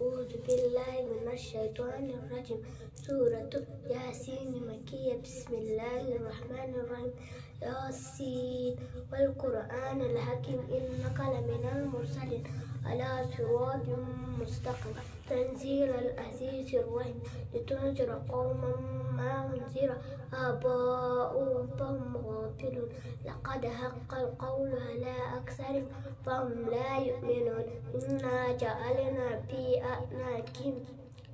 أعوذ بالله من الشيطان الرجيم. سورة ياسين مكية. بسم الله الرحمن الرحيم. ياسين والقرآن الحكيم إنك لمن المرسلين على صراط مستقيم تنزيل العزيز الرحيم لتنذر قوما ما أنذر آباؤهم فهم غافلون لقد حق القول على أكثرهم فهم لا يؤمنون إنا جعلنا في أعناقهم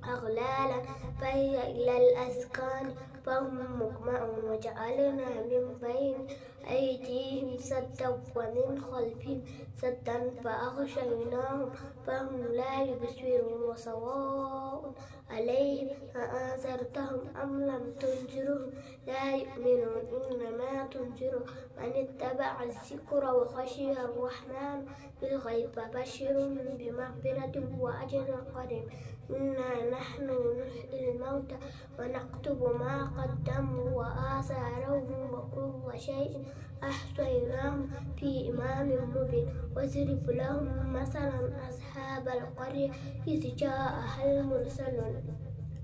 أغلالا فهي إلى الأذقان فهم مقمحون وجعلنا من بين أيديهم سدا ومن خلفهم سدا فأغشيناهم فهم لا يبصرون وسواء عليهم أأنذرتهم أم لم تنذرهم لا يؤمنون إنما تنذر من اتبع الذكر وخشي الرحمن بالغيب فبشر بمغفرة وأجر قريب. إنا نحن نحيي الموتى ونكتب ما قدموا وآثارهم وكل شيء أحصيناه في إمام مبين. واضرب لهم مثلا أصحاب القرية إذ جاءها المرسلون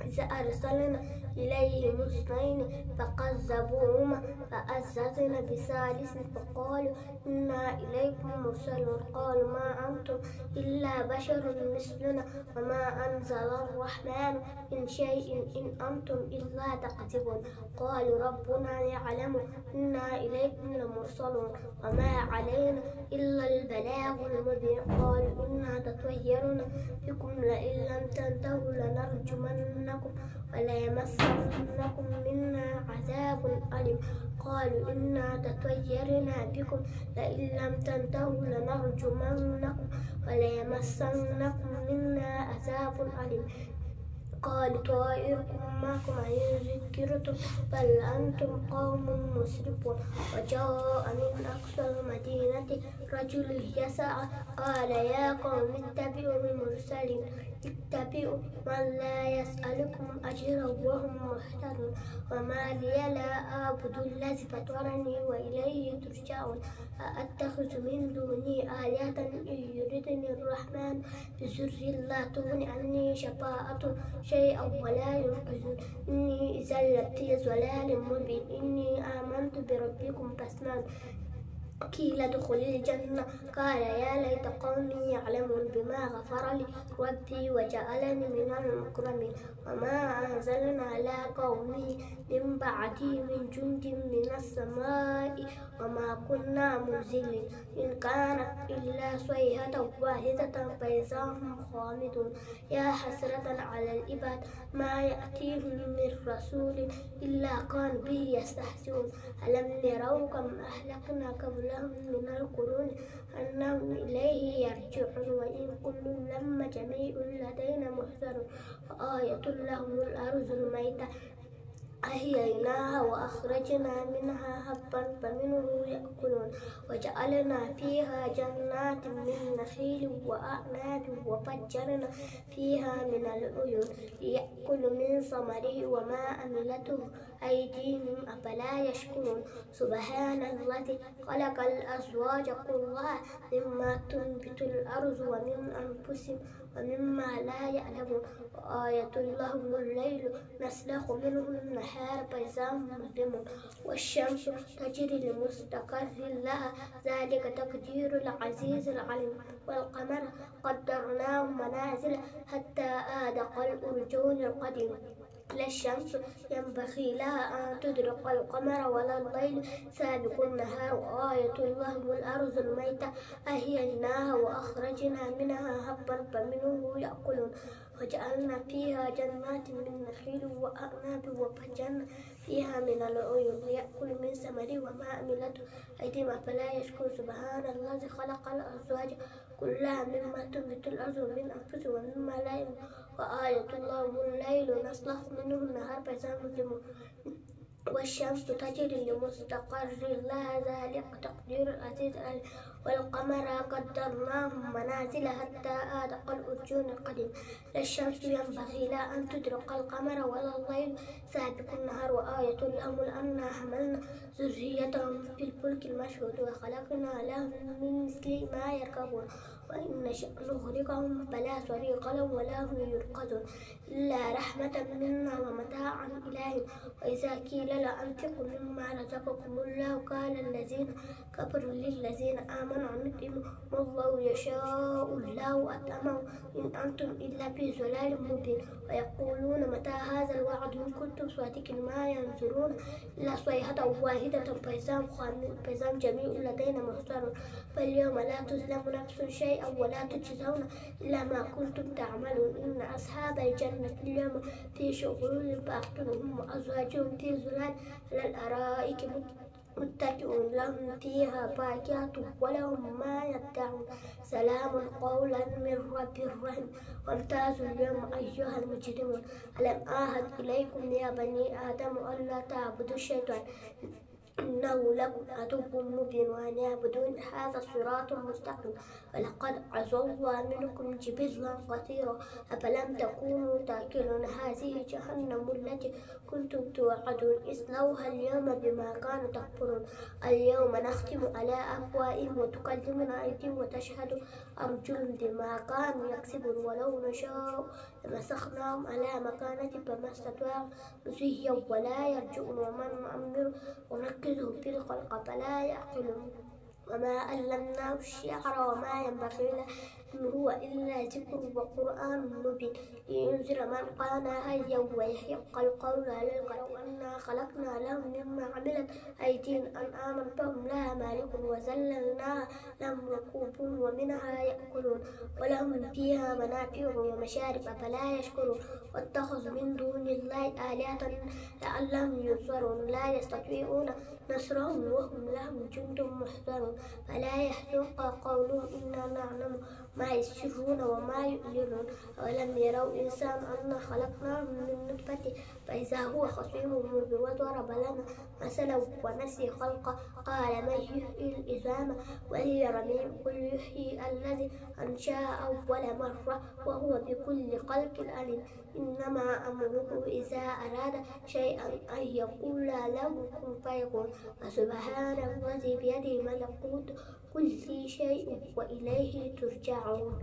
إذ أرسلنا إليهم اثنين فكذبوهما فعززنا بثالث فقالوا إنا إليكم مرسلون قالوا ما أنتم إلا بشر مثلنا وما أنزل الرحمن من شيء إن أنتم إلا تكذبون قالوا ربنا يعلم إنا إليكم لمرسلون وما علينا إلا البلاغ المبين قالوا إنا تطيرنا بكم لئن لم تنتهوا لنرجمنكم وليمسنكم منا عذاب أليم قالوا إنا تطيرنا بكم لئن لم تنتهوا لنرجمنكم وليمسنكم منا عذاب أليم قالوا طائركم معكم إن ذكرتم بل أنتم قوم مسرفون. وجاء من أقصى المدينة رجل يسعى قال يا قوم اتبعوا المرسلين اتبعوا من لا يسألكم أجرا وهم مهتدون وما لي لا أعبد الذي فطرني وإليه ترجعون أأتخذ من دونه آلهة إن يردني الرحمن بضر لا تغن عني شفاعة شيئا ولا ينقذون إني إذا لفي ضلال مبين إني آمنت بربكم فاسمعون قيل ادخل الجنة قال يا ليت قومي يعلمون بما غفر لي ربي وجعلني من المكرمين وما أنزلنا على قومه من بعده من جند من السماء وما كنا منزلين إن كانت إلا صيحة واحدة فإذا هم خامدون يا حسرة على العباد ما يأتيهم من رسول إلا كانوا به يستهزئون ألم يروا كم أهلكنا قبلهم من القرون أنهم إليه يرجعون وإن كل لما جميع لدينا محضرون وآية لهم الأرض الميتة أحييناها وأخرجنا منها حبا فمنه يأكلون وجعلنا فيها جنات من نخيل وأعناب وفجرنا فيها من العيون ليأكلوا من ثمره وما عملته أيديهم أفلا يشكرون سبحان الذي خلق الأزواج كلها مما تنبت الأرض ومن أنفسهم ومما لا يعلمون وآية لهم الليل نسلخ منه النهار فإذا هم مظلمون والشمس تجري لمستقر لها ذلك تقدير العزيز العليم والقمر قدرناه منازل حتى عاد كالأرجون القديم لا الشمس ينبغي لها أن تدرك القمر ولا الليل سابق النهار وآية لهم الأرض الميتة أحييناها وأخرجنا منها حبا فمنه يأكلون وجعلنا فيها جنات من نخيل وأعناب وفجرنا فيها من العيون يأكل من ثمره وما عملته أيديهم أفلا يشكر سبحان الذي خلق الأزواج كلها مما تنبت الأرض ومن أنفسهم ومما لا يعلمون وآية لهم الليل نسلخ منه النهار فإذا مظلمون والشمس تجري لمستقر لها ذلك تقدير العزيز العليم والقمر قدرناه منازل حتى عاد كالأرجون القديم لا الشمس ينبغي لها أن تدرك القمر ولا الليل سابق النهار وآية لهم أنا حملنا ذريتهم في الفلك المشحون وخلقنا لهم من مثل ما يركبون وإن نشأ نغرقهم فلا صريخ لهم ولا هم ينقذون إلا رحمة منا ومتاعا إلى حين. وإذا قيل لأنفقوا مما رزقكم الله قال الذين كفروا للذين آمنوا نطعم والله يشاء الله أطعمه إن أنتم إلا في ضلال مبين. ويقولون متى هذا الوعد إن كنتم صادقين ما ينظرون إلا صيحة واحدة فإذا هم جميع لدينا محضرون. فاليوم لا تظلم نفس شيئا ولا تجزون إلا ما كنتم تعملون. إن أصحاب الجنة اليوم في شغل فاقتلهم وأزواجهم في ظلال على الأرائك متكئون لهم فيها فاكهة ولهم ما يدعون سلام قولا من رب رحيم. وامتازوا اليوم أيها المجرمون ألم أعهد إليكم يا بني آدم ألا تعبدوا الشيطان إنه لكم عدو مبين وأن يعبدون هذا الصراط المستقيم. ولقد عصى الله منكم جبلا كثيرا أفلم تكونوا تأكلون. هذه جهنم التي كنتم توعدون اصلوها اليوم بما كانوا تكفرون. اليوم نختم على أفواههم وتكلمنا أيديهم وتشهد أرجلهم بما كانوا يكسبون. ولو نشاء لمسخناهم على مكانتهم فما استطاعوا نصيا ولا يرجعون. ومن نؤمر ونركزه في الخلق فلا يعقلون. وما علمناه الشعر وما ينبغي له إن هو إلا ذكر وقرآن مبين لينذر من كان حيا ويحق القول على القلب. وأنا خلقنا لهم مما عملت أيدينا أنعاما فهم لها مالكون وذللناها لهم ركوبون ومنها يأكلون ولهم فيها منافع ومشارب أفلا يشكرون. واتخذوا من دون الله آلهة لعلهم ينصرون لا يستطيعون نصرهم وهم لهم جند محضرون. فلا يحزنك قولهم إنا نعلم ما يسرون وما يعلنون. أولم يروا إنسان أنا خلقناه من نطفة فإذا هو خصيم مبين. وضرب لنا مثلا ونسي خلقه قال من يحيي العظام وهي رميم قل يحيي الذي أنشأها أول مرة وهو بكل خلق عليم. إنما أمره إذا أراد شيئا أن يقول له كن فيكون. فسبحان الذي بيده ملكوت كل شيء وإليه ترجعون.